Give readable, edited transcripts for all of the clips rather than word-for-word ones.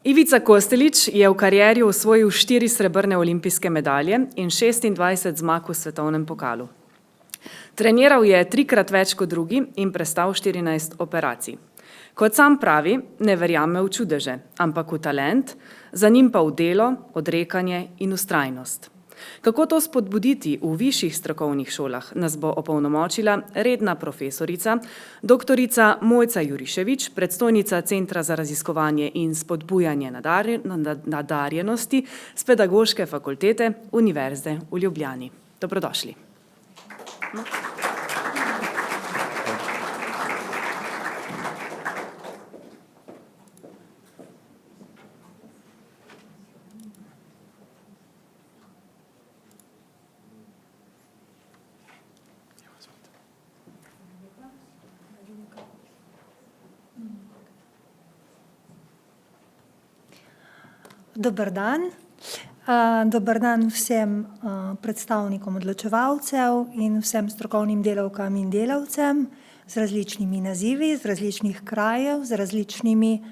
Ivica Kostelić je v karieri osvojil 4 srebrne olimpijske medalje in 26 zmag v svetovnem pokalu. Treniral je 3-krat več kot drugi in prestal 14 operacij. Kot sam pravi, ne verjame v čudeže, ampak v talent, za njim pa v delo, odrekanje in vztrajnost. Kako to spodbuditi v višjih strokovnih šolah, nas bo opolnomočila redna profesorica, doktorica Mojca Juriševič, predstojnica Centra za raziskovanje in spodbujanje nadarjenosti s Pedagoške fakultete Univerze v Ljubljani. Dobrodošli. Dober dan. Dober dan vsem predstavnikom odločevalcev in vsem strokovnim delavkam in delavcem z različnimi nazivi, z različnih krajev, z različnimi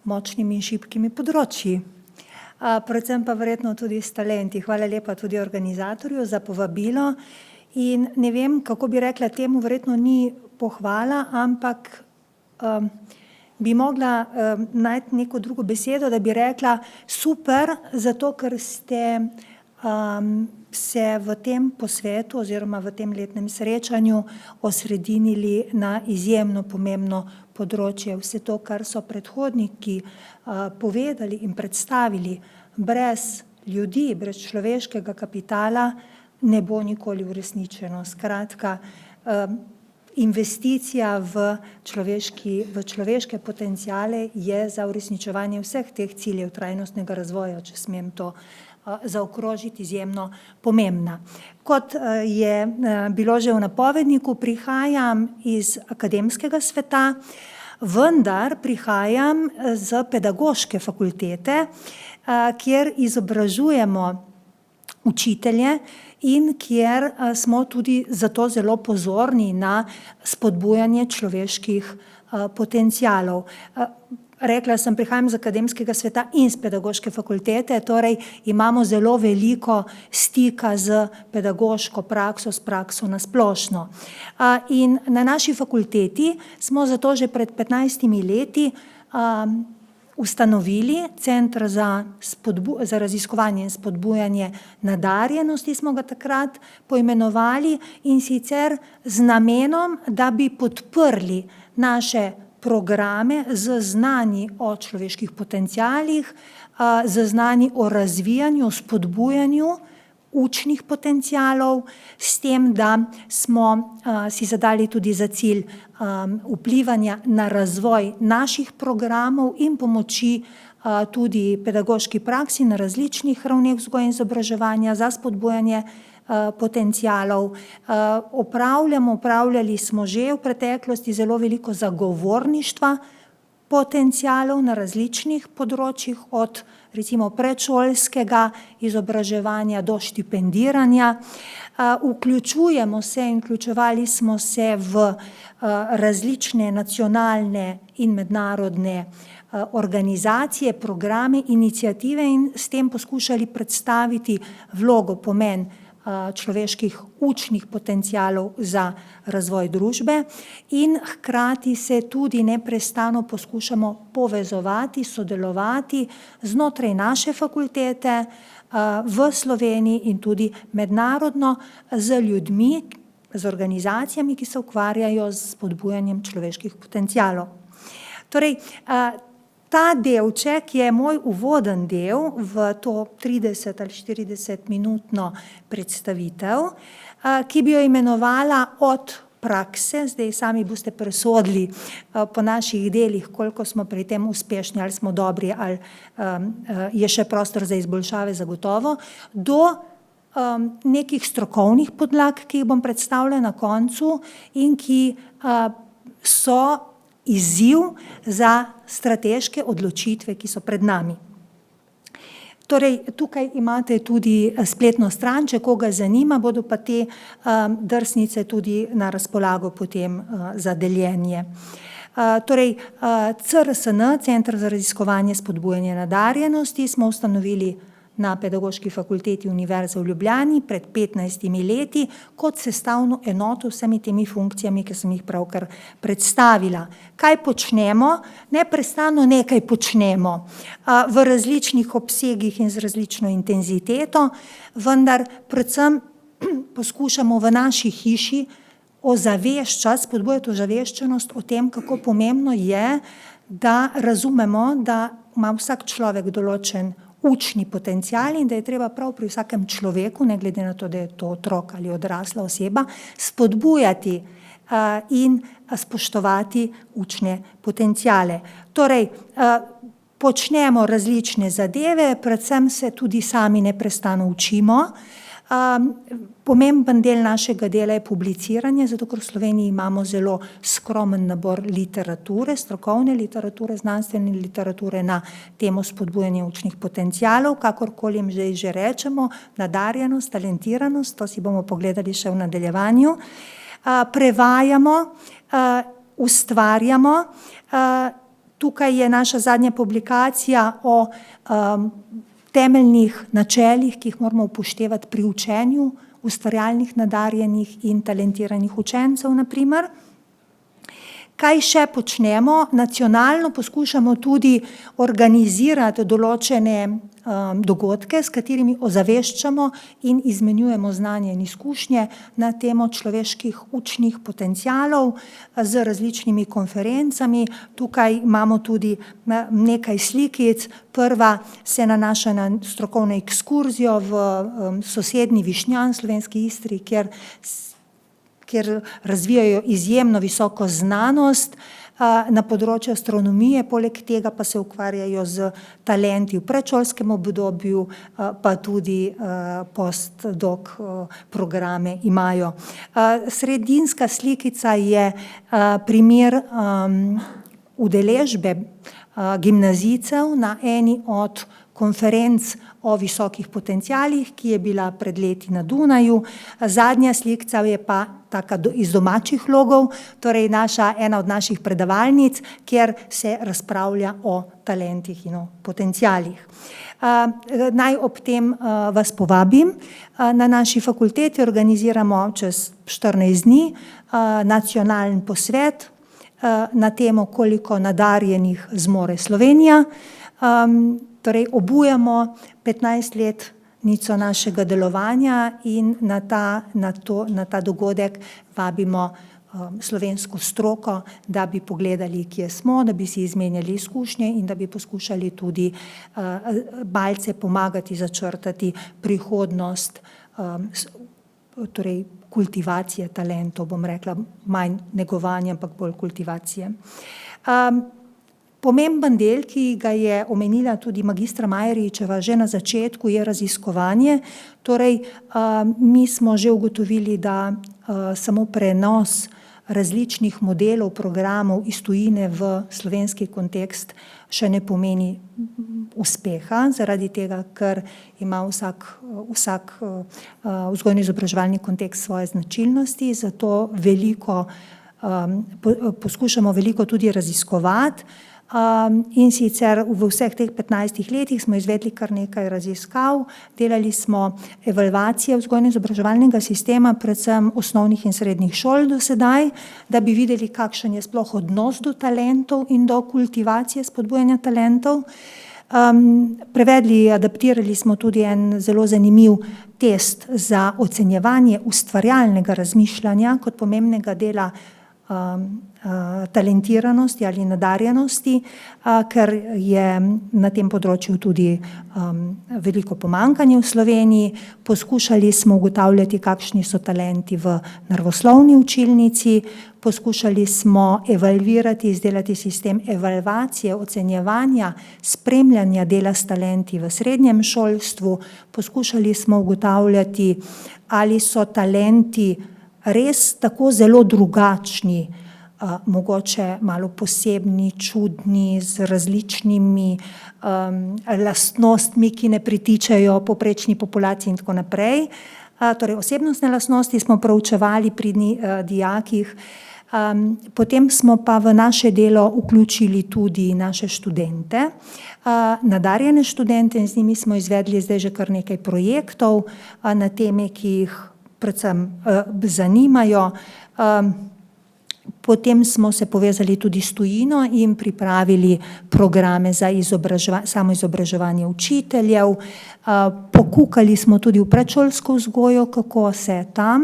močnimi in šibkimi področji. Predvsem pa verjetno tudi s talenti. Hvala lepa tudi organizatorju za povabilo in ne vem, kako bi rekla temu, verjetno ni pohvala, ampak bi mogla najti neko drugo besedo, da bi rekla super, zato ker ste se v tem posvetu oziroma v tem letnem srečanju osredinili na izjemno pomembno področje. Vse to, kar so predhodniki povedali in predstavili, brez ljudi, brez človeškega kapitala ne bo nikoli uresničeno. Skratka, investicija v človeške potenciale je za uresničevanje vseh teh ciljev trajnostnega razvoja, če smem to zaokrožiti, izjemno pomembna. Kot je bilo že v napovedniku, prihajam iz akademskega sveta, vendar prihajam z Pedagoške fakultete, kjer izobražujemo učitelje in kjer smo tudi zato zelo pozorni na spodbujanje človeških potencialov. Rekla sem, prihajam z akademskega sveta in z Pedagoške fakultete, torej imamo zelo veliko stika z pedagoško prakso, s prakso na splošno. In na naši fakulteti smo zato že pred 15 leti ustanovili Center za raziskovanje in spodbujanje nadarjenosti, smo ga takrat poimenovali, in sicer z namenom, da bi podprli naše programe z znanji o človeških potencialih, z znanji o razvijanju, spodbujanju učnih potencialov, s tem, da smo si zadali tudi za cilj vplivanja na razvoj naših programov in pomoči tudi pedagoški praksi na različnih ravneh vzgoje in izobraževanja za spodbujanje potencialov. Opravljali smo že v preteklosti zelo veliko zagovorništva potencialov na različnih področjih, od recimo predšolskega izobraževanja do štipendiranja. Vključujemo se in vključevali smo se v različne nacionalne in mednarodne organizacije, programe, iniciative in s tem poskušali predstaviti vlogo, pomen človeških učnih potencialov za razvoj družbe in hkrati se tudi neprestano poskušamo povezovati, sodelovati znotraj naše fakultete v Sloveniji in tudi mednarodno z ljudmi, z organizacijami, ki se ukvarjajo z spodbujanjem človeških potencialov. Torej, ta delček je moj uvoden del v to 30 ali 40-minutno predstavitev, ki bi jo imenovala Od prakse. Zdaj sami boste presodili po naših delih, koliko smo pri tem uspešni, ali smo dobri, ali je še prostor za izboljšave zagotovo, do nekih strokovnih podlag, ki jih bom predstavila na koncu in ki so izziv za strateške odločitve, ki so pred nami. Torej, tukaj imate tudi spletno stran, če koga zanima, bodo pa te drsnice tudi na razpolago potem za deljenje. Torej, CRSN, Center za raziskovanje spodbujanja nadarjenosti, smo ustanovili na Pedagoški fakulteti Univerze v Ljubljani pred 15 leti kot sestavno enoto vsemi temi funkcijami, ki sem jih pravkar predstavila. Kaj počnemo? Neprestano nekaj počnemo v različnih obsegih in z različno intenziteto, vendar predvsem poskušamo v naši hiši spodbujati ozaveščenost o tem, kako pomembno je, da razumemo, da ima vsak človek določen učni potencial in da je treba prav pri vsakem človeku, ne glede na to, da je to otrok ali odrasla oseba, spodbujati in spoštovati učne potenciale. Torej, počnemo različne zadeve, predvsem se tudi sami neprestano učimo. Pomemben del našega dela je publiciranje, zato ker v Sloveniji imamo zelo skromen nabor literature, strokovne literature, znanstvene literature na temo spodbujanja učnih potencialov, kakorkoli jim zdaj že rečemo, nadarjenost, talentiranost, to si bomo pogledali še v nadaljevanju. Prevajamo, ustvarjamo. Tukaj je naša zadnja publikacija o temeljnih načelih, ki jih moramo upoštevati pri učenju ustvarjalnih, nadarjenih in talentiranih učencev, na primer. Kaj še počnemo? Nacionalno poskušamo tudi organizirati določene dogodke, s katerimi ozaveščamo in izmenjujemo znanje in izkušnje na temo človeških učnih potencialov z različnimi konferencami. Tukaj imamo tudi nekaj slikic. Prva se nanaša na strokovno ekskurzijo v sosednji Višnjan, slovenski Istri, kjer razvijajo izjemno visoko znanost na področju astronomije, poleg tega pa se ukvarjajo z talenti v predšolskem obdobju, pa tudi postdoc programe imajo. Sredinska slikica je primer udeležbe gimnazijcev na eni od konferenc o visokih potencialih, ki je bila pred leti na Dunaju. Zadnja slikca je pa taka iz domačih logov, torej ena od naših predavalnic, kjer se razpravlja o talentih in o potencialih. Naj ob tem vas povabim. Na naši fakulteti organiziramo čez 14 dni nacionalen posvet na temo, koliko nadarjenih zmore Slovenija. Torej, obujamo 15-letnico našega delovanja in na ta dogodek vabimo slovensko stroko, da bi pogledali, kje smo, da bi si izmenjali izkušnje in da bi poskušali tudi malce pomagati začrtati prihodnost, torej kultivacije talentov, bom rekla, manj negovanja, ampak bolj kultivacije. Pomemben del, ki ga je omenila tudi magistra Majeričeva že na začetku, je raziskovanje. Torej, mi smo že ugotovili, da samo prenos različnih modelov, programov iz tujine v slovenski kontekst še ne pomeni uspeha, zaradi tega, ker ima vsak vzgojno-izobraževalni kontekst svoje značilnosti, zato poskušamo veliko tudi raziskovati. In sicer v vseh teh 15 letih smo izvedli kar nekaj raziskav, delali smo evalvacije vzgojno-izobraževalnega sistema, predvsem osnovnih in srednjih šol do sedaj, da bi videli, kakšen je sploh odnos do talentov in do kultivacije spodbujanja talentov. Prevedli, adaptirali smo tudi en zelo zanimiv test za ocenjevanje ustvarjalnega razmišljanja kot pomembnega dela talentiranosti ali nadarjenosti, ker je na tem področju tudi veliko pomanjkanje v Sloveniji. Poskušali smo ugotavljati, kakšni so talenti v naravoslovni učilnici, poskušali smo evalvirati, izdelati sistem evalvacije, ocenjevanja, spremljanja dela s talenti v srednjem šolstvu, poskušali smo ugotavljati, ali so talenti res tako zelo drugačni, mogoče malo posebni, čudni, z različnimi lastnostmi, ki ne pritičejo povprečni populaciji in tako naprej. Torej, osebnostne lastnosti smo proučevali pri dijakih Potem smo pa v naše delo vključili tudi naše študente, nadarjene študente, in z njimi smo izvedli zdaj že kar nekaj projektov na teme, ki jih predvsem zanimajo. Potem smo se povezali tudi s tujino in pripravili programe za samoizobraževanje učiteljev. Pokukali smo tudi v predšolsko vzgojo, kako se tam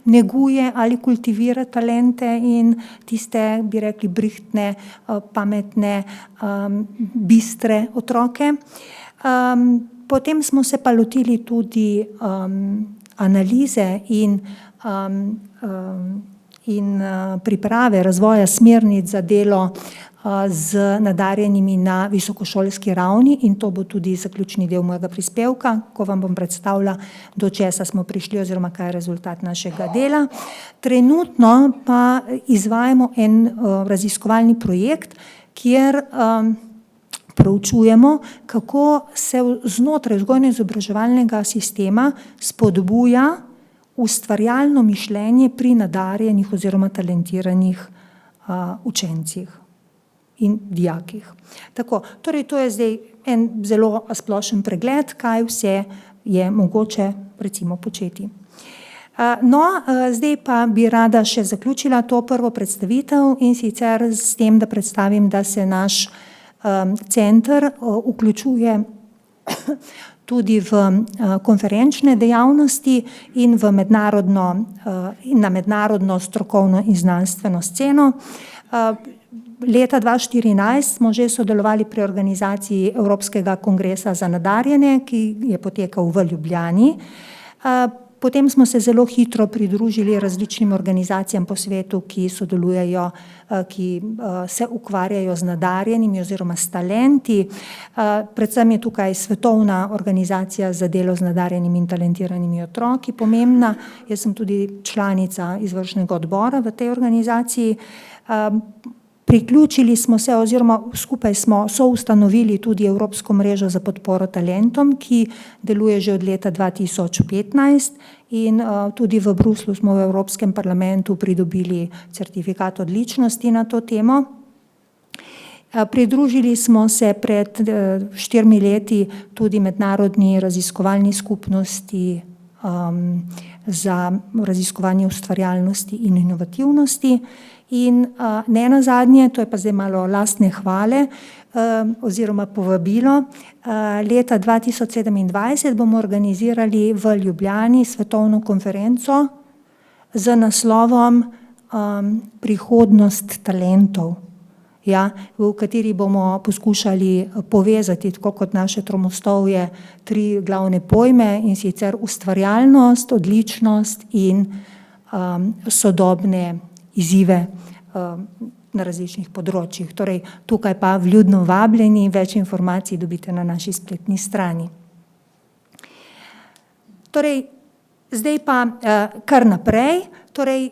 neguje ali kultivira talente in tiste, bi rekli, brihtne, pametne, bistre otroke. Potem smo se pa lotili tudi analize in priprave razvoja smernic za delo z nadarjenimi na visokošolski ravni, in to bo tudi zaključni del mojega prispevka, ko vam bom predstavila, do česa smo prišli oziroma kaj je rezultat našega dela. Trenutno pa izvajamo en raziskovalni projekt, kjer proučujemo, kako se znotraj vzgojno-izobraževalnega sistema spodbuja ustvarjalno mišljenje pri nadarjenih oziroma talentiranih učencih in dijakih. Tako, torej to je zdaj en zelo splošen pregled, kaj vse je mogoče recimo početi. Zdaj pa bi rada še zaključila to prvo predstavitev, in sicer s tem, da predstavim, da se naš center vključuje tudi v konferenčne dejavnosti in na mednarodno strokovno in znanstveno sceno. Leta 2014 smo že sodelovali pri organizaciji Evropskega kongresa za nadarjene, ki je potekal v Ljubljani. Potem smo se zelo hitro pridružili različnim organizacijam po svetu, ki sodelujejo, ki se ukvarjajo z nadarjenimi oziroma s talenti. Predvsem je tukaj Svetovna organizacija za delo z nadarjenimi in talentiranimi otroki pomembna. Jaz sem tudi članica izvršnega odbora v tej organizaciji. Priključili smo se oziroma skupaj smo soustanovili tudi Evropsko mrežo za podporo talentom, ki deluje že od leta 2015, in tudi v Bruslju smo v Evropskem parlamentu pridobili certifikat odličnosti na to temo. Pridružili smo se pred 4 leti tudi mednarodni raziskovalni skupnosti za raziskovanje ustvarjalnosti in inovativnosti. In ne nazadnje, to je pa zdaj malo lastne hvale oziroma povabilo, leta 2027 bomo organizirali v Ljubljani svetovno konferenco z naslovom Prihodnost talentov, v kateri bomo poskušali povezati, tako kot naše tromostovje, 3 glavne pojme, in sicer ustvarjalnost, odličnost in sodobne izzive na različnih področjih. Torej, tukaj pa vljudno vabljeni, več informacij dobite na naši spletni strani. Torej, zdaj pa kar naprej, torej,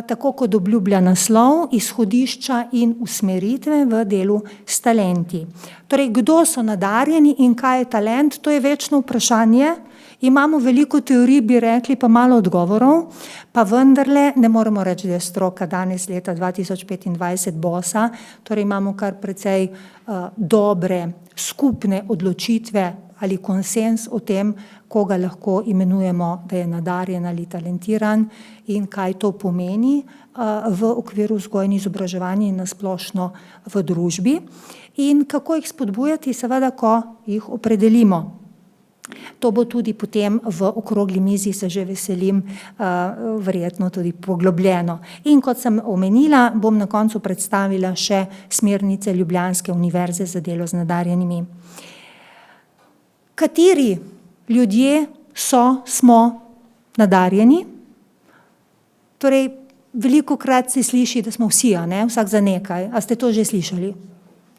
tako kot obljublja naslov, izhodišča in usmeritve v delu s talenti. Torej, kdo so nadarjeni in kaj je talent, to je večno vprašanje. Imamo veliko teorij, bi rekli, pa malo odgovorov, pa vendarle ne moremo reči, da je stroka danes leta 2025 bosa, torej imamo kar precej dobre skupne odločitve ali konsens o tem, koga lahko imenujemo, da je nadarjen ali talentiran in kaj to pomeni v okviru vzgoje in izobraževanja in na splošno v družbi in kako jih spodbujati, seveda, ko jih opredelimo. To bo tudi potem v okrogli mizi, se že veselim, verjetno tudi poglobljeno. In kot sem omenila, bom na koncu predstavila še smernice Ljubljanske univerze za delo z nadarjenimi. Kateri ljudje smo nadarjeni? Torej, velikokrat se sliši, da smo vsi, vsak za nekaj. A ste to že slišali?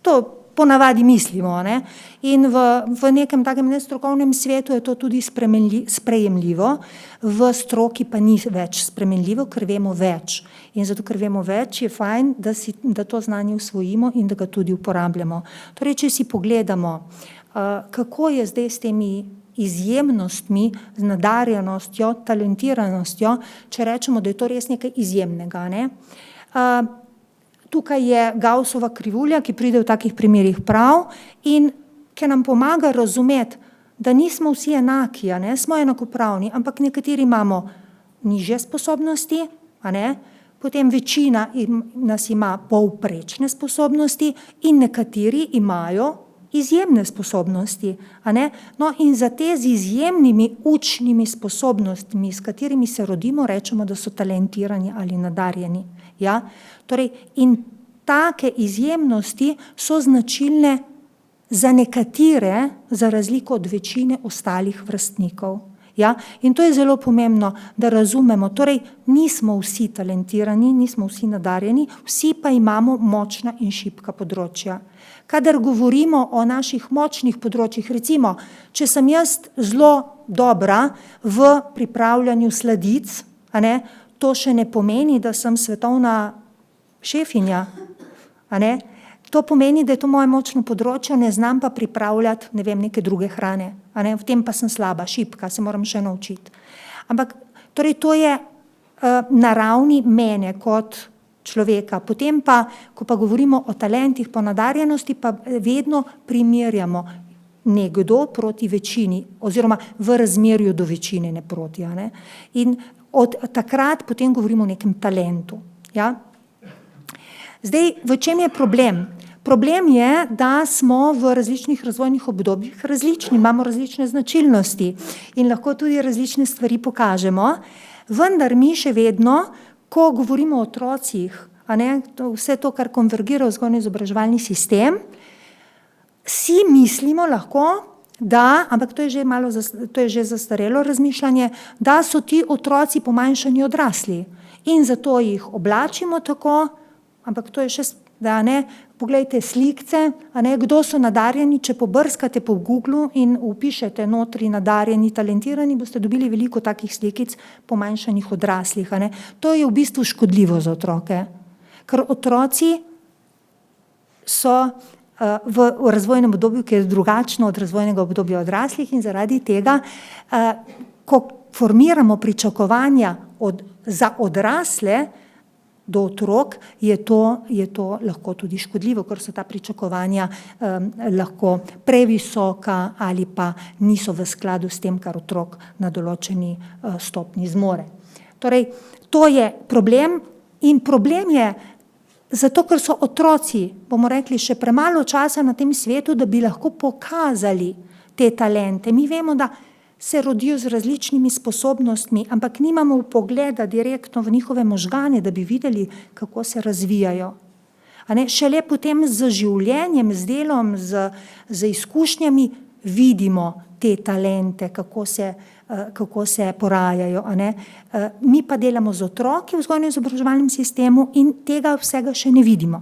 To ponavadi mislimo, in v nekem takem nestrokovnem svetu je to tudi sprejemljivo, v stroki pa ni več sprejemljivo, ker vemo več. In zato, ker vemo več, je fajn, da to znanje usvojimo in da ga tudi uporabljamo. Torej, če si pogledamo, kako je zdaj s temi izjemnostmi, z nadarjenostjo, talentiranostjo, če rečemo, da je to res nekaj izjemnega, ne. Tukaj je Gaussova krivulja, ki pride v takih primerih prav in ki nam pomaga razumeti, da nismo vsi enaki, a ne, smo enakopravni, ampak nekateri imamo nižje sposobnosti, a ne, potem večina nas ima povprečne sposobnosti in nekateri imajo izjemne sposobnosti, a ne. No, in za te z izjemnimi učnimi sposobnostmi, s katerimi se rodimo, rečemo, da so talentirani ali nadarjeni, ja. Torej, in take izjemnosti so značilne za nekatere, za razliko od večine ostalih vrstnikov. Ja, in to je zelo pomembno, da razumemo, torej nismo vsi talentirani, nismo vsi nadarjeni, vsi pa imamo močna in šibka področja. Kadar govorimo o naših močnih področjih, recimo, če sem jaz zelo dobra v pripravljanju sladic, a ne, to še ne pomeni, da sem svetovna šefinja, a ne. To pomeni, da je to moje močno področje, ne znam pa pripravljati, ne vem, neke druge hrane, a ne, v tem pa sem slaba, šibka, se moram še naučiti. Ampak, torej to je na ravni mene kot človeka. Potem pa, ko pa govorimo o talentih, po nadarjenosti, pa vedno primerjamo nekdo proti večini, oziroma v razmerju do večine, ne proti, a ne. In od takrat potem govorimo o nekem talentu, ja. Zdaj, v čem je problem? Problem je, da smo v različnih razvojnih obdobjih različni, imamo različne značilnosti in lahko tudi različne stvari pokažemo, vendar mi še vedno, ko govorimo o otrocih, a ne, vse to, kar konvergira vzgojno-izobraževalni sistem, si mislimo lahko, da, ampak to je že zastarelo razmišljanje, da so ti otroci pomanjšani odrasli in zato jih oblačimo tako, ampak to je še, da ne, poglejte slikce, a ne, kdo so nadarjeni, če pobrskate po Googlu in vpišete notri nadarjeni, talentirani, boste dobili veliko takih slikic pomanjšanih odraslih, a ne. To je v bistvu škodljivo za otroke, ker otroci so v razvojnem obdobju, ki je drugačno od razvojnega obdobja odraslih in zaradi tega, ko formiramo pričakovanja za odrasle, do otrok, je to lahko tudi škodljivo, ker so ta pričakovanja lahko previsoka ali pa niso v skladu s tem, kar otrok na določeni stopnji zmore. Torej, to je problem in problem je zato, ker so otroci, bomo rekli, še premalo časa na tem svetu, da bi lahko pokazali te talente. Mi vemo, da se rodijo z različnimi sposobnostmi, ampak nimamo vpogleda direktno v njihove možgane, da bi videli, kako se razvijajo. A ne, šele potem z življenjem, z delom, z izkušnjami vidimo te talente, kako se porajajo, a ne. Mi pa delamo z otroki v vzgojno-izobraževalnem sistemu in tega vsega še ne vidimo.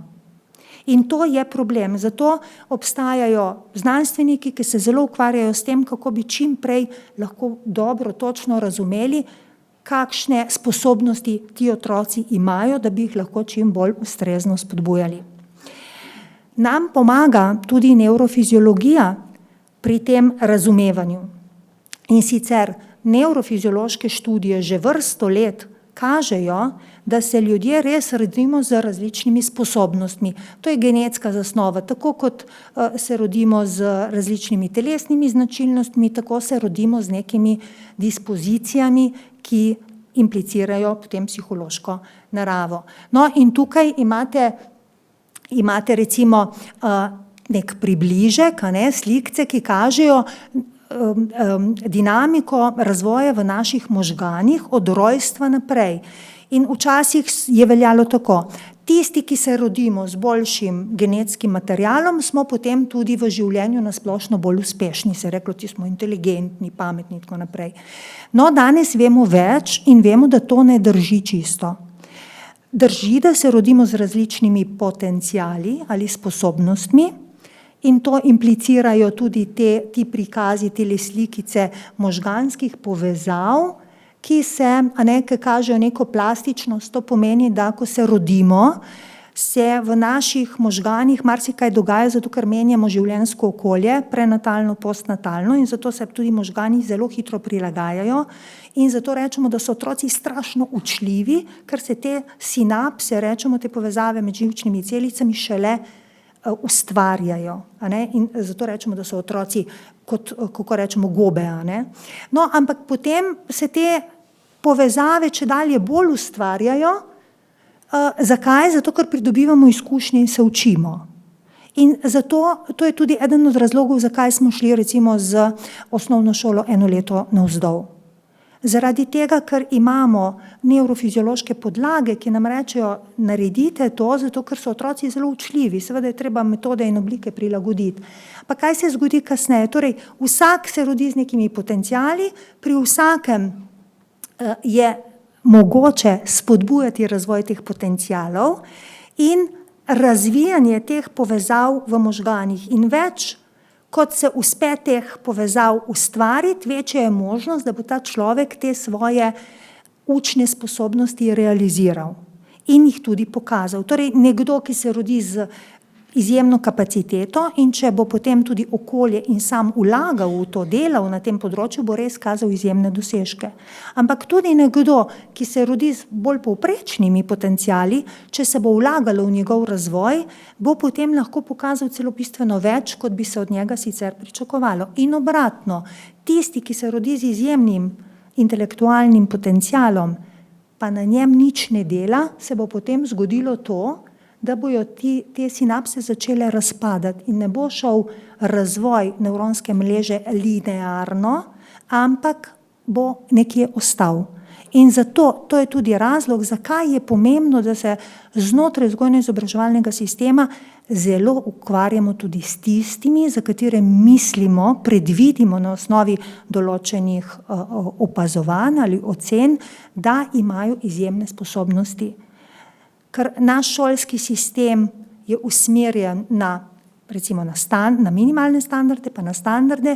In to je problem, zato obstajajo znanstveniki, ki se zelo ukvarjajo s tem, kako bi čim prej lahko dobro, točno razumeli, kakšne sposobnosti ti otroci imajo, da bi jih lahko čim bolj ustrezno spodbujali. Nam pomaga tudi nevrofiziologija pri tem razumevanju. In sicer nevrofiziološke študije že vrsto let kažejo, da se ljudje res rodimo z različnimi sposobnostmi. To je genetska zasnova, tako kot se rodimo z različnimi telesnimi značilnostmi, tako se rodimo z nekimi dispozicijami, ki implicirajo potem psihološko naravo. No, in tukaj imate recimo nek približek, a ne, slikce, ki kažejo dinamiko razvoja v naših možganih od rojstva naprej. In včasih je veljalo tako, tisti, ki se rodimo z boljšim genetskim materialom, smo potem tudi v življenju na splošno bolj uspešni, se je reklo, ti smo inteligentni, pametni in tako naprej. No, danes vemo več in vemo, da to ne drži čisto. Drži, da se rodimo z različnimi potenciali ali sposobnostmi in to implicirajo tudi ti prikazi, te slikice možganskih povezav, ki kažejo neko plastičnost. To pomeni, da ko se rodimo, se v naših možganih marsikaj dogaja, zato ker menjamo življenjsko okolje, prenatalno, postnatalno, in zato se tudi možgani zelo hitro prilagajajo. In zato rečemo, da so otroci strašno učljivi, ker se te sinapse, rečemo, te povezave med živčnimi celicami šele ustvarjajo. In zato rečemo, da so otroci kot, kako rečemo, gobe. No, ampak potem se te povezave čedalje bolj ustvarjajo. Zakaj? Zato, ker pridobivamo izkušnje in se učimo. In zato, to je tudi eden od razlogov, zakaj smo šli recimo z osnovno šolo 1 leto navzdol. Zaradi tega, ker imamo nevrofiziološke podlage, ki nam rečejo, naredite to, zato ker so otroci zelo učljivi. Seveda je treba metode in oblike prilagoditi. Pa kaj se zgodi kasneje? Torej, vsak se rodi z nekimi potenciali, pri vsakem je mogoče spodbujati razvoj teh potencialov in razvijanje teh povezav v možganih. In več, kot se uspe teh povezav ustvariti, večja je možnost, da bo ta človek te svoje učne sposobnosti realiziral in jih tudi pokazal. Torej, nekdo, ki se rodi z izjemno kapaciteto in če bo potem tudi okolje in sam vlagal v to, delal na tem področju, bo res kazal izjemne dosežke. Ampak tudi nekdo, ki se rodi z bolj povprečnimi potenciali, če se bo vlagalo v njegov razvoj, bo potem lahko pokazal celo bistveno več, kot bi se od njega sicer pričakovalo. In obratno, tisti, ki se rodi z izjemnim intelektualnim potencialom, pa na njem nič ne dela, se bo potem zgodilo to, da bojo te sinapse začele razpadati in ne bo šel razvoj nevronske mreže linearno, ampak bo nekje ostal. In zato, to je tudi razlog, zakaj je pomembno, da se znotraj vzgojno-izobraževalnega sistema zelo ukvarjamo tudi s tistimi, za katere mislimo, predvidimo na osnovi določenih opazovanj ali ocen, da imajo izjemne sposobnosti. Ker naš šolski sistem je usmerjen na, recimo na minimalne standarde, pa na standarde.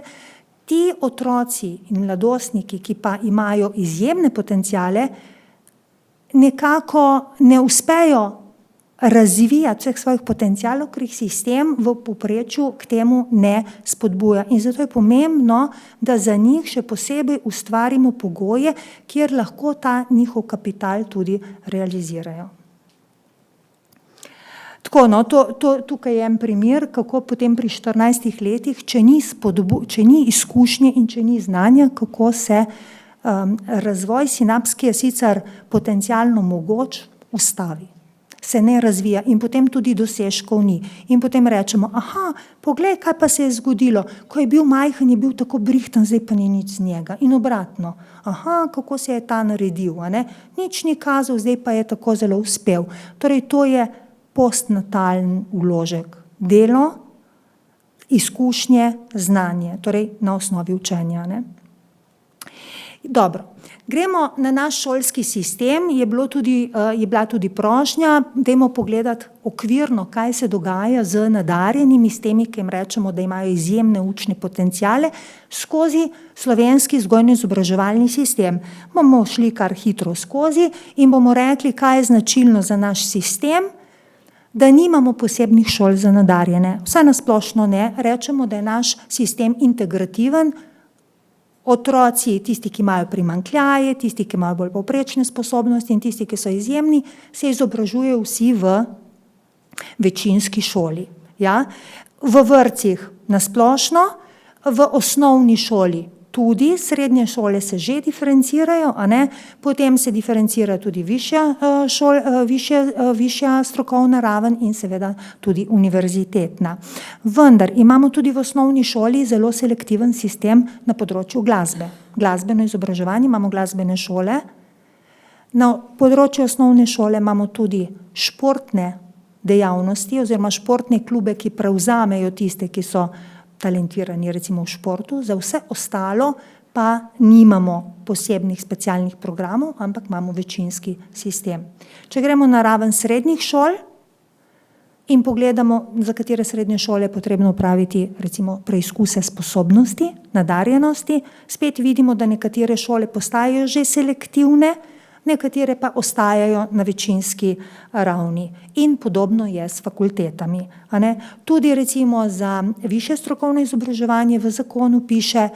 Ti otroci in mladostniki, ki pa imajo izjemne potenciale, nekako ne uspejo razvijati vseh svojih potencialov, ker jih sistem v povprečju k temu ne spodbuja. In zato je pomembno, da za njih še posebej ustvarimo pogoje, kjer lahko ta njihov kapital tudi realizirajo. Tako, no, tukaj je en primer, kako potem pri 14 letih, če ni izkušnje in če ni znanja, kako se razvoj sinaps, ki je sicer potencialno mogoč, ustavi. Se ne razvija in potem tudi dosežkov ni. In potem rečemo, poglej, kaj pa se je zgodilo. Ko je bil majhen, je bil tako brihten, zdaj pa ni nič z njega. In obratno, kako se je ta naredil. Nič ni kazal, zdaj pa je tako zelo uspel. Torej, to je postnatalen vložek. Delo, izkušnje, znanje, torej na osnovi učenja. Dobro, gremo na naš šolski sistem. Je bila tudi prošnja, dajmo pogledati okvirno, kaj se dogaja z nadarjenimi, s temi, ki jim rečemo, da imajo izjemne učne potenciale, skozi slovenski vzgojno-izobraževalni sistem. Bomo šli kar hitro skozi in bomo rekli, kaj je značilno za naš sistem, da nimamo posebnih šol za nadarjene. Vsaj na splošno ne. Rečemo, da je naš sistem integrativen. Otroci, tisti, ki imajo primanjkljaje, tisti, ki imajo bolj povprečne sposobnosti in tisti, ki so izjemni, se izobražujejo vsi v večinski šoli. Ja? V vrtcih na splošno, v osnovni šoli tudi, srednje šole se že diferencirajo, potem se diferencira tudi višja strokovna raven in seveda tudi univerzitetna. Vendar imamo tudi v osnovni šoli zelo selektiven sistem na področju glasbe. Glasbeno izobraževanje, imamo glasbene šole. Na področju osnovne šole imamo tudi športne dejavnosti oziroma športne klube, ki prevzamejo tiste, ki so talentirani recimo v športu, za vse ostalo pa nimamo posebnih specialnih programov, ampak imamo večinski sistem. Če gremo na raven srednjih šol in pogledamo, za katere srednje šole je potrebno opraviti recimo preizkuse sposobnosti, nadarjenosti, spet vidimo, da nekatere šole postajajo že selektivne, nekatere pa ostajajo na večinski ravni. In podobno je s fakultetami. A ne? Tudi recimo za višje strokovno izobraževanje v zakonu piše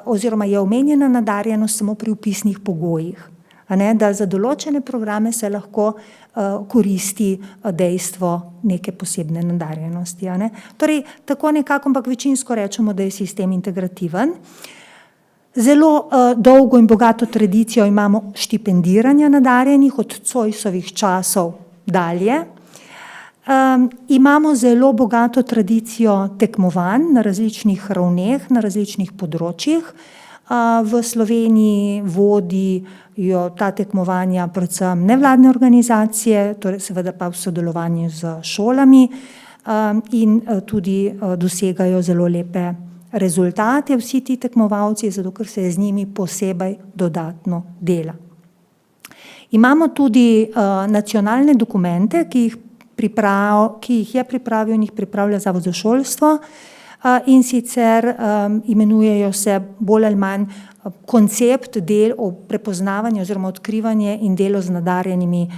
oziroma je omenjena nadarjenost samo pri vpisnih pogojih. A ne? Da za določene programe se lahko koristi dejstvo neke posebne nadarjenosti. A ne? Torej, tako nekako, ampak večinsko rečemo, da je sistem integrativen. Zelo dolgo in bogato tradicijo imamo štipendiranja nadarjenih od Zoisovih časov dalje. Imamo zelo bogato tradicijo tekmovanj na različnih ravneh, na različnih področjih. V Sloveniji vodijo ta tekmovanja predvsem nevladne organizacije, torej seveda pa v sodelovanju z šolami in tudi dosegajo zelo lepe rezultate vsi ti tekmovalci, zato ker se z njimi posebej dodatno dela. Imamo tudi nacionalne dokumente, ki jih je pripravil in jih pripravlja Zavod za šolstvo, in sicer imenujejo se bolj ali manj koncept del o prepoznavanju oziroma odkrivanje in delo z nadarjenimi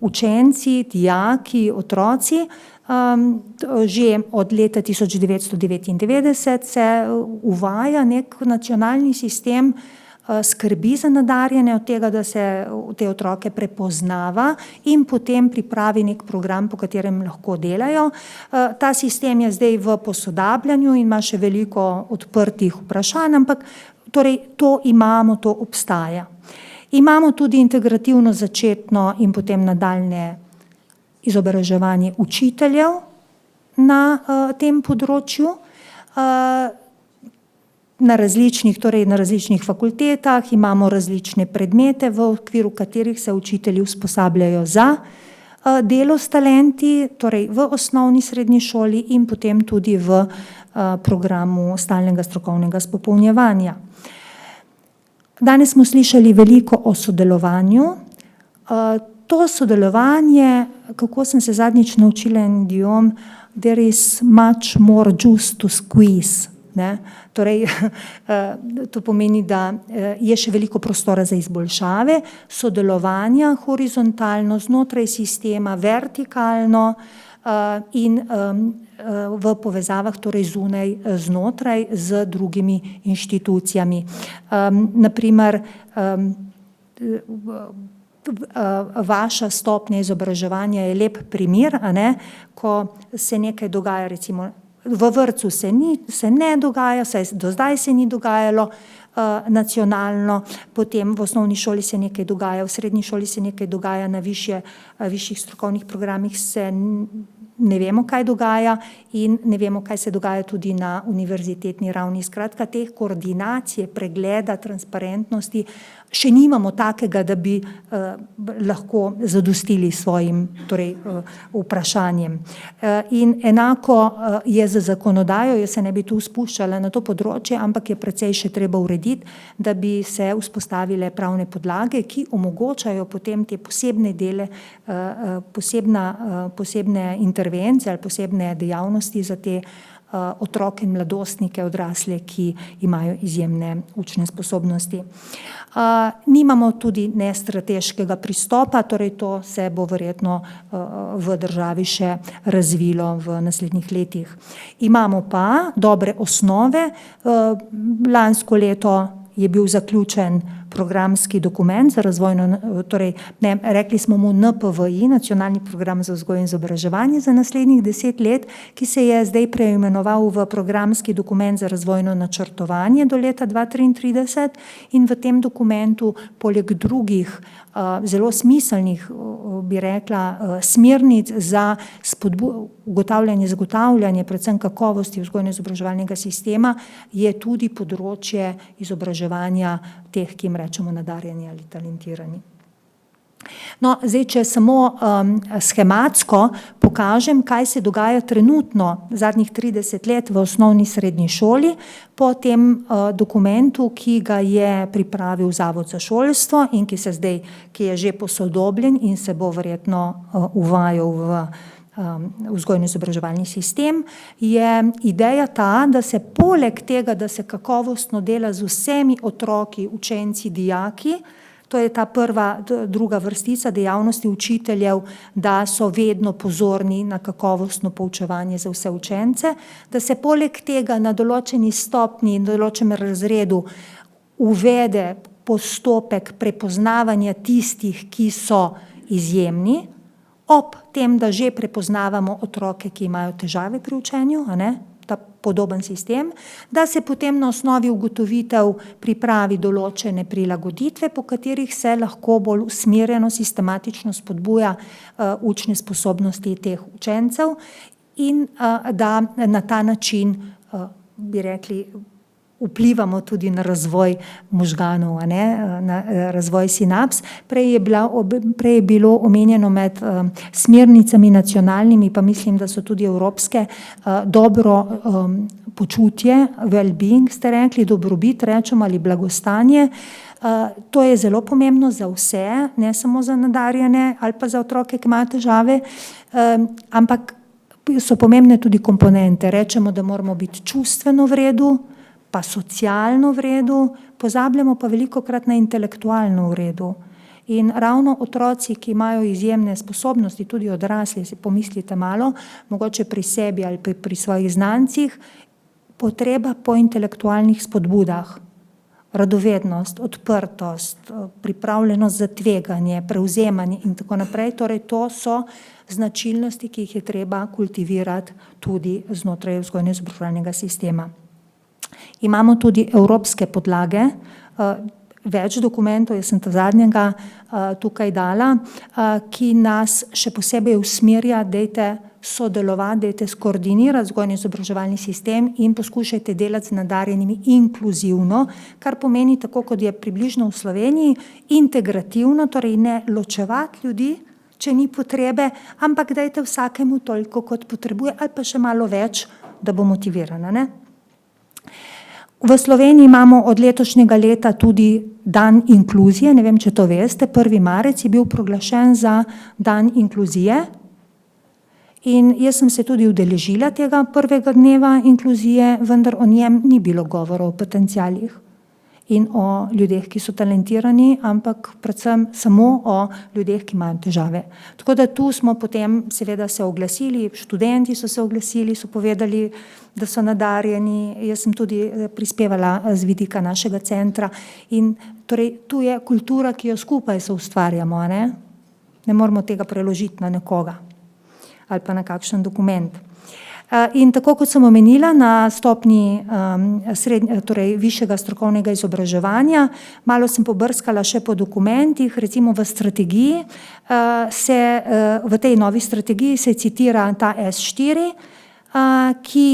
učenci, dijaki, otroci. Že od leta 1999 se uvaja nek nacionalni sistem skrbi za nadarjene, od tega, da se te otroke prepoznava in potem pripravi nek program, po katerem lahko delajo. Ta sistem je zdaj v posodabljanju in ima še veliko odprtih vprašanj, ampak torej to imamo, to obstaja. Imamo tudi integrativno začetno in potem nadaljnje izobraževanje učiteljev na tem področju. Na različnih fakultetah imamo različne predmete, v okviru katerih se učitelji usposabljajo za delo s talenti, torej v osnovni srednji šoli in potem tudi v programu stalnega strokovnega spopolnjevanja. Danes smo slišali veliko o sodelovanju. To sodelovanje, kako sem se zadnjič naučila en idiom, there is much more juice to squeeze. Torej, to pomeni, da je še veliko prostora za izboljšave, sodelovanja horizontalno, znotraj sistema, vertikalno in v povezavah, torej zunaj, znotraj z drugimi inštitucijami. Naprimer, vaša stopnja izobraževanja je lep primer, a ne, ko se nekaj dogaja, recimo v vrtcu se ne dogaja, saj do zdaj se ni dogajalo nacionalno, potem v osnovni šoli se nekaj dogaja, v srednji šoli se nekaj dogaja, na višjih strokovnih programih se ne vemo, kaj dogaja in ne vemo, kaj se dogaja tudi na univerzitetni ravni. Skratka, teh koordinacije, pregleda, transparentnosti še nimamo takega, da bi lahko zadostili svojim vprašanjem. In enako je z zakonodajo, jaz se ne bi tu spuščala na to področje, ampak je precej še treba urediti, da bi se vzpostavile pravne podlage, ki omogočajo potem te posebne dele, posebne intervencije ali posebne dejavnosti za te otroke in mladostnike, odrasle, ki imajo izjemne učne sposobnosti. Nimamo tudi nestrateškega pristopa, torej to se bo verjetno v državi še razvilo v naslednjih letih. Imamo pa dobre osnove. Lansko leto je bil zaključen programski dokument za razvojno, torej rekli smo mu NPVI, Nacionalni program za vzgojo in izobraževanje za naslednjih 10 let, ki se je zdaj preimenoval v programski dokument za razvojno načrtovanje do leta 2033 in v tem dokumentu poleg drugih zelo smiselnih, bi rekla, smernic za zagotavljanje predvsem kakovosti vzgojno-izobraževalnega sistema je tudi področje izobraževanja teh, ki jim rečemo nadarjeni ali talentirani. No, zdaj, če samo schematsko pokažem, kaj se dogaja trenutno zadnjih 30 let v osnovni srednji šoli po tem dokumentu, ki ga je pripravil Zavod za šolstvo in ki je že posodobljen in se bo verjetno uvajal v vzgojno-izobraževalni sistem, je ideja ta, da se poleg tega, da se kakovostno dela z vsemi otroki, učenci, dijaki, To je ta druga vrstica dejavnosti učiteljev, da so vedno pozorni na kakovostno poučevanje za vse učence, da se poleg tega na določeni stopnji in določenem razredu uvede postopek prepoznavanja tistih, ki so izjemni, ob tem, da že prepoznavamo otroke, ki imajo težave pri učenju, ta podoben sistem, da se potem na osnovi ugotovitev pripravi določene prilagoditve, po katerih se lahko bolj usmerjeno, sistematično spodbuja učne sposobnosti teh učencev in da na ta način, bi rekli, vplivamo tudi na razvoj možganov, na razvoj sinaps. Prej je bilo omenjeno med smernicami nacionalnimi, pa mislim, da so tudi evropske, dobro počutje, well-being ste rekli, dobrobit rečemo ali blagostanje. To je zelo pomembno za vse, ne samo za nadarjene ali pa za otroke, ki imajo težave, ampak so pomembne tudi komponente. Rečemo, da moramo biti čustveno v redu, pa socialno v redu, pozabljamo pa velikokrat na intelektualno v redu. In ravno otroci, ki imajo izjemne sposobnosti, tudi odrasli, si pomislite malo, mogoče pri sebi ali pri svojih znancih, potreba po intelektualnih spodbudah, radovednost, odprtost, pripravljenost za tveganje, prevzemanje in tako naprej, torej to so značilnosti, ki jih je treba kultivirati tudi znotraj vzgojno-izobraževalnega sistema. Imamo tudi evropske podlage, več dokumentov, jaz sem ta zadnjega tukaj dala, ki nas še posebej usmerja, dajte sodelovati, dajte skoordinirati vzgojno-izobraževalni sistem in poskušajte delati z nadarjenimi inkluzivno, kar pomeni, tako kot je približno v Sloveniji, integrativno, torej ne ločevati ljudi, če ni potrebe, ampak dajte vsakemu toliko, kot potrebuje, ali pa še malo več, da bo motivirana, ne? V Sloveniji imamo od letošnjega leta tudi dan inkluzije, ne vem, če to veste, 1. marec je bil proglašen za dan inkluzije in jaz sem se tudi udeležila tega prvega dneva inkluzije, vendar o njem ni bilo govora o potencialih in o ljudeh, ki so talentirani, ampak predvsem samo o ljudeh, ki imajo težave. Tako da tu smo potem seveda se oglasili, študenti so se oglasili, so povedali, da so nadarjeni, jaz sem tudi prispevala z vidika našega centra in torej tu je kultura, ki jo skupaj soustvarjamo, ne moramo tega preložiti na nekoga ali pa na kakšen dokument. In tako kot sem omenila, na stopnji torej višjega strokovnega izobraževanja, malo sem pobrskala še po dokumentih, recimo v strategiji, v tej novi strategiji se citira ta S4, ki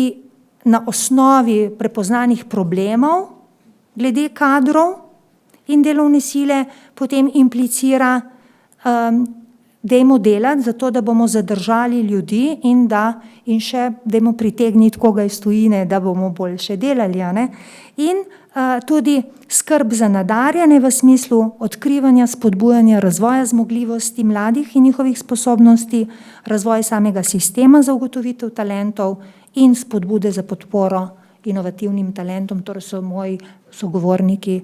na osnovi prepoznanih problemov glede kadrov in delovne sile potem implicira, dajmo delati zato, da bomo zadržali ljudi in še dajmo pritegniti koga iz tujine, da bomo boljše delali, in tudi skrb za nadarjene v smislu odkrivanja, spodbujanja, razvoja zmogljivosti mladih in njihovih sposobnosti, razvoj samega sistema za ugotovitev talentov in spodbude za podporo inovativnim talentom, torej so moji sogovorniki,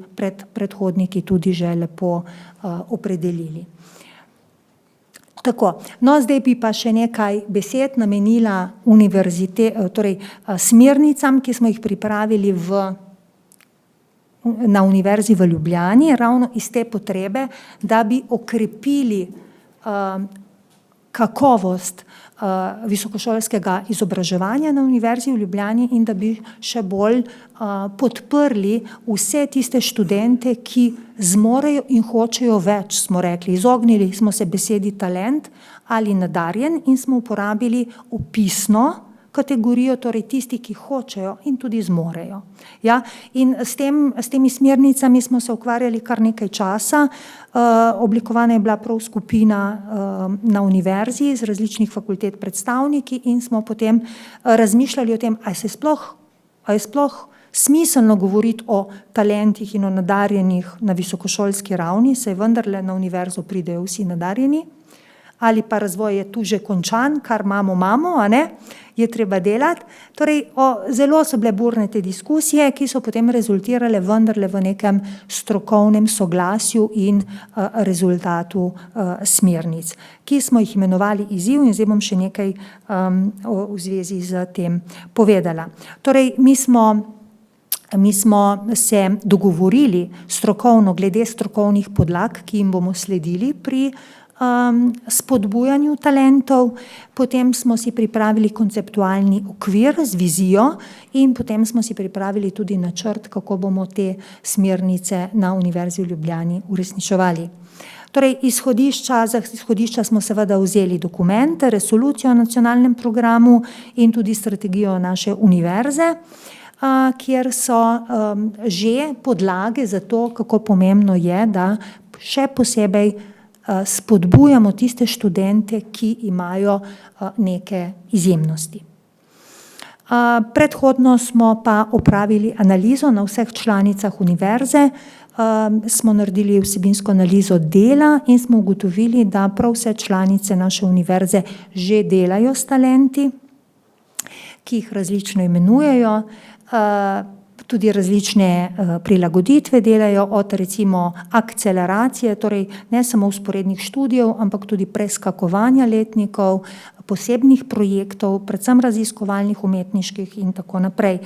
predhodniki tudi že lepo opredelili. Tako, no zdaj bi pa še nekaj besed namenila torej smernicam, ki smo jih pripravili na Univerzi v Ljubljani, ravno iz te potrebe, da bi okrepili kakovost visokošolskega izobraževanja na Univerzi v Ljubljani in da bi še bolj podprli vse tiste študente, ki zmorejo in hočejo več, smo rekli. Izognili smo se besedi talent ali nadarjen in smo uporabili opisno kategorijo, torej tisti, ki hočejo in tudi zmorejo. Ja, in s temi smernicami smo se ukvarjali kar nekaj časa, oblikovana je bila prav skupina na univerzi z različnih fakultet predstavniki in smo potem razmišljali o tem, a je sploh smiselno govoriti o talentih in o nadarjenih na visokošolski ravni, saj vendarle na univerzo pridejo vsi nadarjeni, ali pa razvoj je tu že končan, kar imamo, a ne, je treba delati. Torej, zelo so bile burne te diskusije, ki so potem rezultirale vendarle v nekem strokovnem soglasju in rezultatu smernic, ki smo jih imenovali izziv in zdaj bom še nekaj v zvezi z tem povedala. Torej, mi smo se dogovorili strokovno glede strokovnih podlag, ki jim bomo sledili pri spodbujanju talentov, potem smo si pripravili konceptualni okvir z vizijo in potem smo si pripravili tudi načrt, kako bomo te smernice na Univerzi v Ljubljani uresničevali. Torej, za izhodišča smo seveda vzeli dokumente, resolucijo o nacionalnem programu in tudi strategijo naše univerze, kjer so že podlage za to, kako pomembno je, da še posebej spodbujamo tiste študente, ki imajo neke izjemnosti. Predhodno smo pa opravili analizo na vseh članicah univerze, smo naredili vsebinsko analizo dela in smo ugotovili, da prav vse članice naše univerze že delajo s talenti, ki jih različno imenujejo, tudi različne prilagoditve delajo, od recimo akceleracije, torej ne samo vzporednih študijev, ampak tudi preskakovanja letnikov, posebnih projektov, predvsem raziskovalnih, umetniških in tako naprej.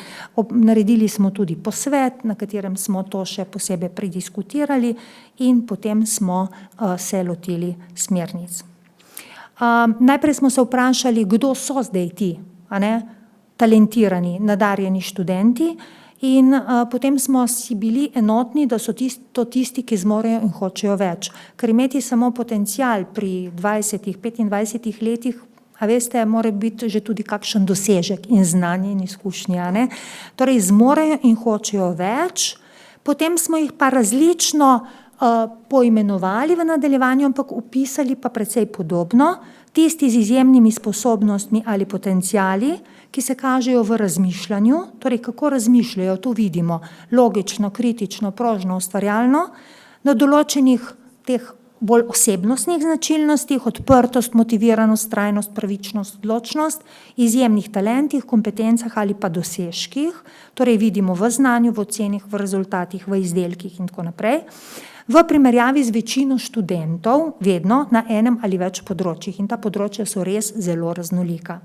Naredili smo tudi posvet, na katerem smo to še posebej prediskutirali in potem smo se lotili smernic. Najprej smo se vprašali, kdo so zdaj ti, talentirani, nadarjeni študenti, in potem smo si bili enotni, da so to tisti, ki zmorejo in hočejo več. Ker imeti samo potencial pri 20-25 letih, a veste, mora biti že tudi kakšen dosežek in znanje in izkušnje. Torej, zmorejo in hočejo več, potem smo jih pa različno poimenovali v nadaljevanju, ampak opisali pa precej podobno. Tisti z izjemnimi sposobnostmi ali potenciali, ki se kažejo v razmišljanju, torej kako razmišljajo, to vidimo, logično, kritično, prožno, ustvarjalno, na določenih teh bolj osebnostnih značilnostih, odprtost, motiviranost, trajnost, pravičnost, odločnost, izjemnih talentih, kompetencah ali pa dosežkih, torej vidimo v znanju, v ocenih, v rezultatih, v izdelkih in tako naprej, v primerjavi z večino študentov vedno na enem ali več področjih in ta področja so res zelo raznolika.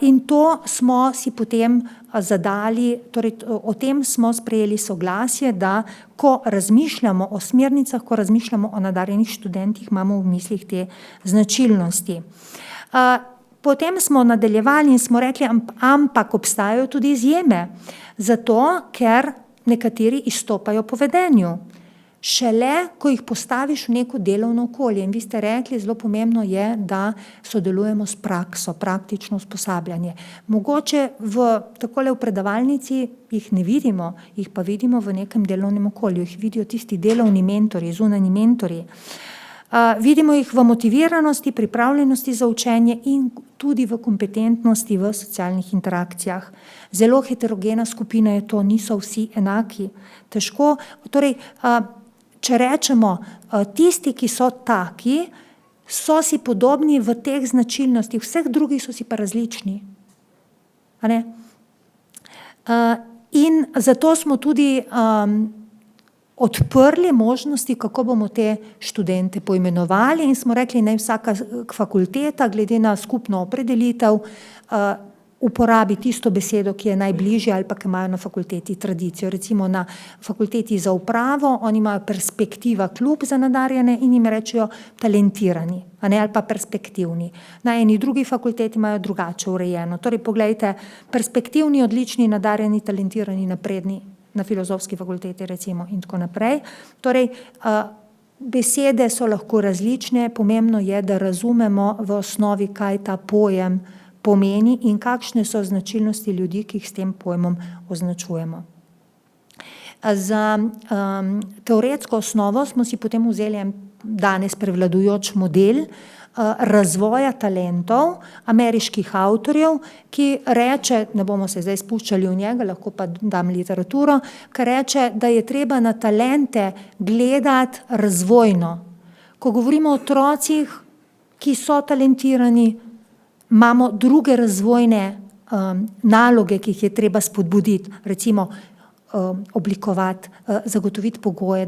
In to smo si potem zadali, torej o tem smo sprejeli soglasje, da ko razmišljamo o smernicah, ko razmišljamo o nadarjenih študentih, imamo v mislih te značilnosti. Potem smo nadaljevali in smo rekli, ampak obstajajo tudi izjeme, zato ker nekateri izstopajo po vedenju. Šele, ko jih postaviš v neko delovno okolje, in vi ste rekli, zelo pomembno je, da sodelujemo s prakso, praktično usposabljanje. Mogoče takole v predavalnici jih ne vidimo, jih pa vidimo v nekem delovnem okolju, jih vidijo tisti delovni mentorji, zunanji mentorji. Vidimo jih v motiviranosti, pripravljenosti za učenje in tudi v kompetentnosti v socialnih interakcijah. Zelo heterogena skupina je to, niso vsi enaki. Težko, torej, če rečemo, tisti, ki so taki, so si podobni v teh značilnostih, vseh drugih so si pa različni. In zato smo tudi odprli možnosti, kako bomo te študente poimenovali in smo rekli, naj vsaka fakulteta glede na skupno opredelitev uporabi tisto besedo, ki je najbližje ali pa ki imajo na fakulteti tradicijo. Recimo na fakulteti za upravo, oni imajo perspektiva klub za nadarjene in jim rečejo talentirani, ali pa perspektivni. Na eni drugi fakulteti imajo drugače urejeno. Torej, poglejte, perspektivni, odlični, nadarjeni, talentirani, napredni na filozofski fakulteti recimo in tako naprej. Torej, besede so lahko različne, pomembno je, da razumemo v osnovi, kaj ta pojem pomeni in kakšne so značilnosti ljudi, ki jih s tem pojmom označujemo. Za teoretsko osnovo smo si potem vzeli danes prevladujoč model razvoja talentov ameriških avtorjev, ki reče, ne bomo se zdaj spuščali v njega, lahko pa dam literaturo, ki reče, da je treba na talente gledati razvojno. Ko govorimo o otrocih, ki so talentirani, imamo druge razvojne naloge, ki jih je treba spodbuditi, recimo oblikovati, zagotoviti pogoje,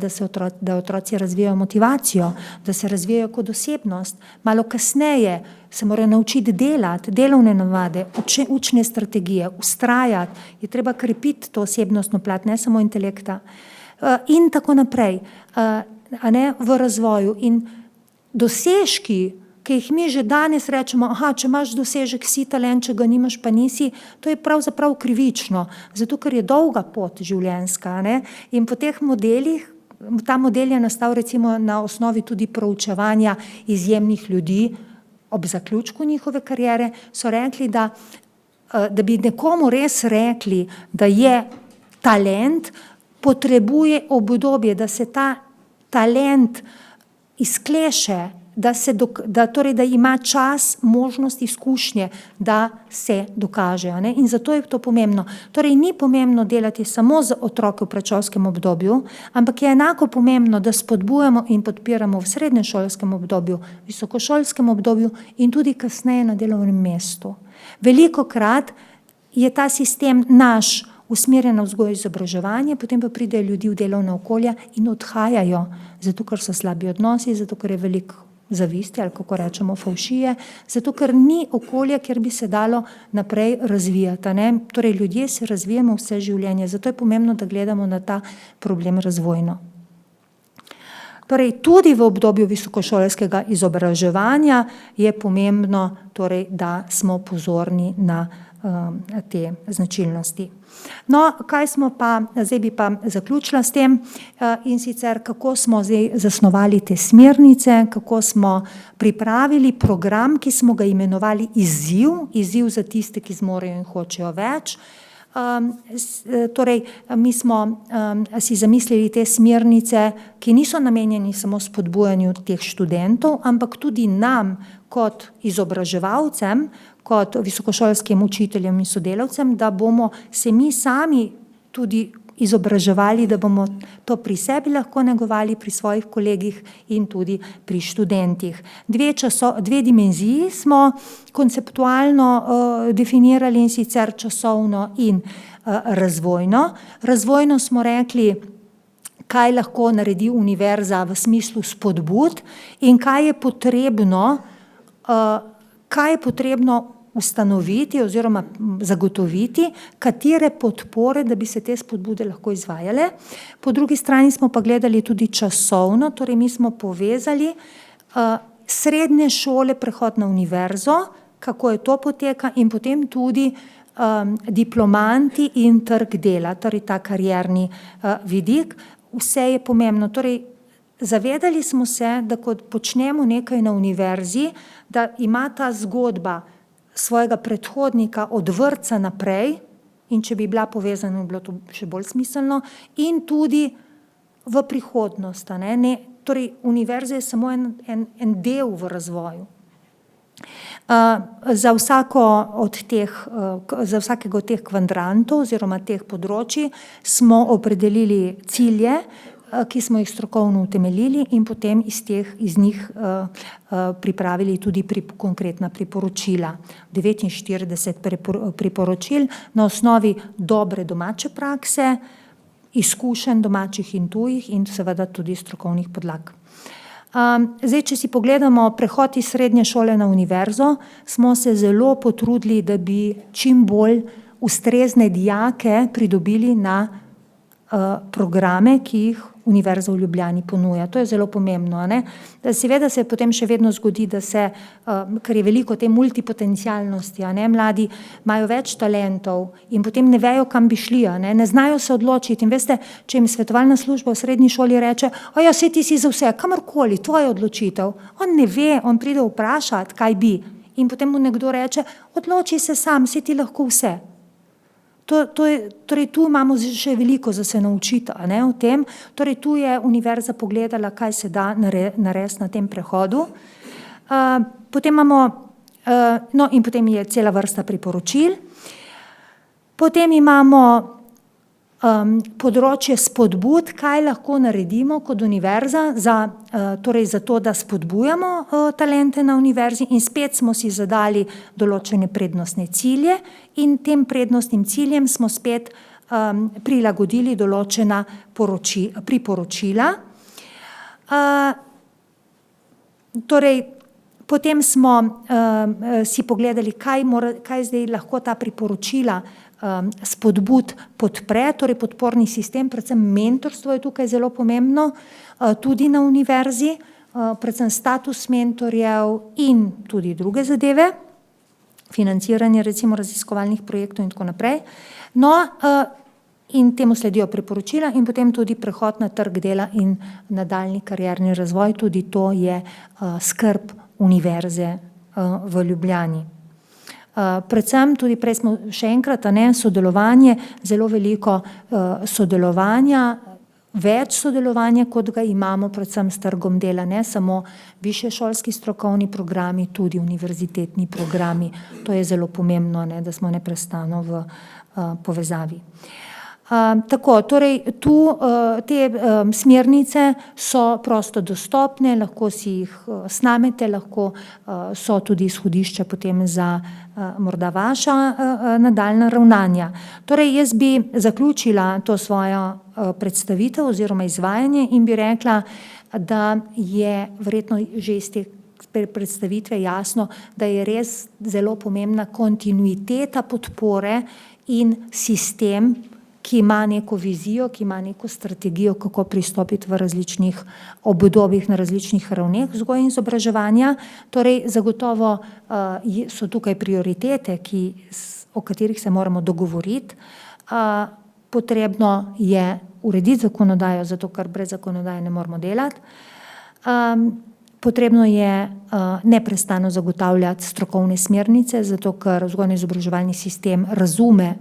da otroci razvijajo motivacijo, da se razvijajo kot osebnost. Malo kasneje se morajo naučiti delati, delovne navade, učne strategije, vztrajati, je treba krepiti to osebnostno plat, ne samo intelekta. In tako naprej, a ne, v razvoju. In dosežki, ki jih mi že danes rečemo, če imaš dosežek, si talent, če ga nimaš, pa nisi, to je pravzaprav krivično, zato ker je dolga pot življenjska, ne? In po teh modelih, ta model je nastal recimo na osnovi tudi proučevanja izjemnih ljudi ob zaključku njihove kariere, so rekli, da bi nekomu res rekli, da je talent, potrebuje obdobje, da se ta talent izkleše, da ima čas, možnost, izkušnje, da se dokaže. Ne? In zato je to pomembno. Torej ni pomembno delati samo z otroki v predšolskem obdobju, ampak je enako pomembno, da spodbujamo in podpiramo v srednješolskem obdobju, visokošolskem obdobju in tudi kasneje na delovnem mestu. Velikokrat je ta sistem naš usmerjen na vzgojo in izobraževanje, potem pa pridejo ljudi v delovna okolja in odhajajo, zato ker so slabi odnosi, zato ker je veliko zavisti ali kako rečemo favšije, zato ker ni okolja, kjer bi se dalo naprej razvijati. Ne? Torej ljudje se razvijamo vse življenje, zato je pomembno, da gledamo na ta problem razvojno. Torej tudi v obdobju visokošolskega izobraževanja je pomembno, torej, da smo pozorni na te značilnosti. No, kaj smo pa, zdaj bi pa zaključila s tem, in sicer kako smo zdaj zasnovali te smernice, kako smo pripravili program, ki smo ga imenovali izziv za tiste, ki zmorejo in hočejo več. Torej, mi smo si zamislili te smernice, ki niso namenjeni samo spodbujanju teh študentov, ampak tudi nam kot izobraževalcem, kot visokošolskim učiteljem in sodelavcem, da bomo se mi sami tudi izobraževali, da bomo to pri sebi lahko negovali, pri svojih kolegih in tudi pri študentih. Dve dimenziji smo konceptualno definirali, in sicer časovno in razvojno. Razvojno smo rekli, kaj lahko naredi univerza v smislu spodbud in kaj je potrebno ustanoviti oziroma zagotoviti, katere podpore, da bi se te spodbude lahko izvajale. Po drugi strani smo pa gledali tudi časovno, torej mi smo povezali srednje šole, prehod na univerzo, kako je to poteka, in potem tudi diplomanti in trg dela, torej ta karierni vidik. Vse je pomembno. Torej, zavedali smo se, da ko počnemo nekaj na univerzi, da ima ta zgodba svojega predhodnika od vrtca naprej, in če bi bila povezana, bi bilo to še bolj smiselno, in tudi v prihodnost. Torej, univerza je samo en del v razvoju. Za vsakega od teh kvadrantov oziroma teh področji smo opredelili cilje, ki smo jih strokovno utemeljili, in potem iz njih pripravili tudi konkretna priporočila. 49 priporočil na osnovi dobre domače prakse, izkušenj domačih in tujih in seveda tudi strokovnih podlag. Zdaj, če si pogledamo prehod iz srednje šole na univerzo, smo se zelo potrudili, da bi čim bolj ustrezne dijake pridobili na programe, ki jih Univerza v Ljubljani ponuja. To je zelo pomembno. Seveda se potem še vedno zgodi, da se, ker je veliko te multipotencialnosti, mladi imajo več talentov in potem ne vejo, kam bi šli, ne znajo se odločiti. In veste, če jim svetovalna služba v srednji šoli reče, saj ti si za vse, kamorkoli, tvoja odločitev. On ne ve, on pride vprašati, kaj bi. In potem mu nekdo reče, odloči se sam, saj ti lahko vse. Torej, tu imamo še veliko za se naučiti o tem. Torej, tu je univerza pogledala, kaj se da narediti na tem prehodu. Potem imamo, in potem je cela vrsta priporočil. Potem imamo področje spodbud, kaj lahko naredimo kot univerza torej za to, da spodbujamo talente na univerzi, in spet smo si zadali določene prednostne cilje in tem prednostnim ciljem smo spet prilagodili določena priporočila. Torej, potem smo si pogledali, kaj zdaj lahko ta priporočila spodbud podpre, torej podporni sistem, predvsem mentorstvo je tukaj zelo pomembno, tudi na univerzi, predvsem status mentorjev in tudi druge zadeve, financiranje recimo raziskovalnih projektov in tako naprej. No, in temu sledijo priporočila in potem tudi prehod na trg dela in nadaljnji karierni razvoj, tudi to je skrb univerze v Ljubljani. Predvsem tudi prej smo še enkrat, sodelovanje, zelo veliko sodelovanja, več sodelovanja, kot ga imamo predvsem s trgom dela, ne samo višješolski strokovni programi, tudi univerzitetni programi. To je zelo pomembno, da smo neprestano v povezavi. Tako, torej tu te smernice so prosto dostopne, lahko si jih snamete, lahko so tudi izhodišča potem za morda vaša nadaljnja ravnanja. Torej jaz bi zaključila to svojo predstavitev oziroma izvajanje in bi rekla, da je verjetno že iz te predstavitve jasno, da je res zelo pomembna kontinuiteta podpore in sistem, ki ima neko vizijo, ki ima neko strategijo, kako pristopiti v različnih obdobjih na različnih ravneh vzgoje in izobraževanja. Torej, zagotovo so tukaj prioritete, o katerih se moramo dogovoriti. Potrebno je urediti zakonodajo, zato ker brez zakonodaje ne moramo delati. Potrebno je neprestano zagotavljati strokovne smernice, zato ker vzgojno-izobraževalni sistem razume,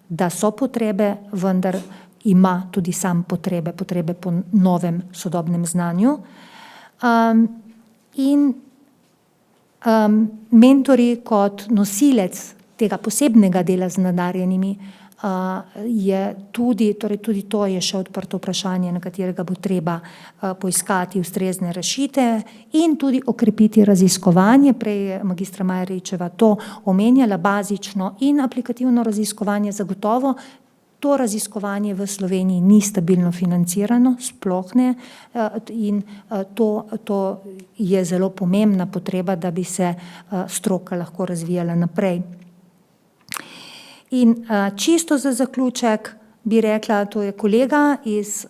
da so potrebe, vendar ima tudi sam potrebe po novem sodobnem znanju. In mentori kot nosilec tega posebnega dela z nadarjenimi je tudi, torej tudi to je še odprto vprašanje, na katerega bo treba poiskati ustrezne rešitve in tudi okrepiti raziskovanje. Prej je magistra Majeričeva to omenjala, bazično in aplikativno raziskovanje. Zagotovo to raziskovanje v Sloveniji ni stabilno financirano, sploh ne, in to je zelo pomembna potreba, da bi se stroka lahko razvijala naprej. In čisto za zaključek bi rekla, to je kolega iz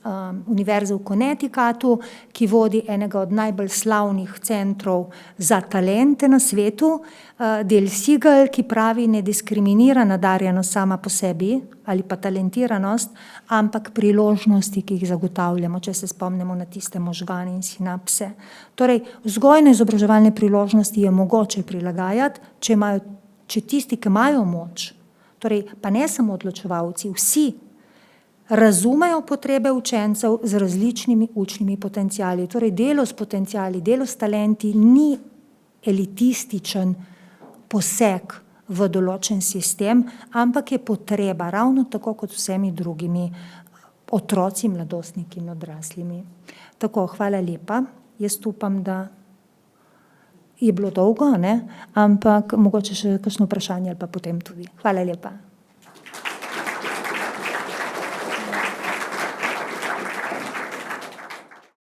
Univerze v Connecticutu, ki vodi enega od najbolj slavnih centrov za talente na svetu, Del Siegel, ki pravi, ne diskriminira nadarjenost sama po sebi ali pa talentiranost, ampak priložnosti, ki jih zagotavljamo, če se spomnimo na tiste možgane in sinapse. Torej, vzgojno-izobraževalne priložnosti je mogoče prilagajati, če tisti, ki imajo moč, torej pa ne samo odločevalci, vsi razumejo potrebe učencev z različnimi učnimi potenciali. Torej delo s potenciali, delo s talenti ni elitističen poseg v določen sistem, ampak je potreba, ravno tako kot vsemi drugimi otroci, mladostniki in odraslimi. Tako, hvala lepa. Jaz upam, da je bilo dolgo, ampak mogoče še kakšno vprašanje ali pa potem tudi. Hvala lepa.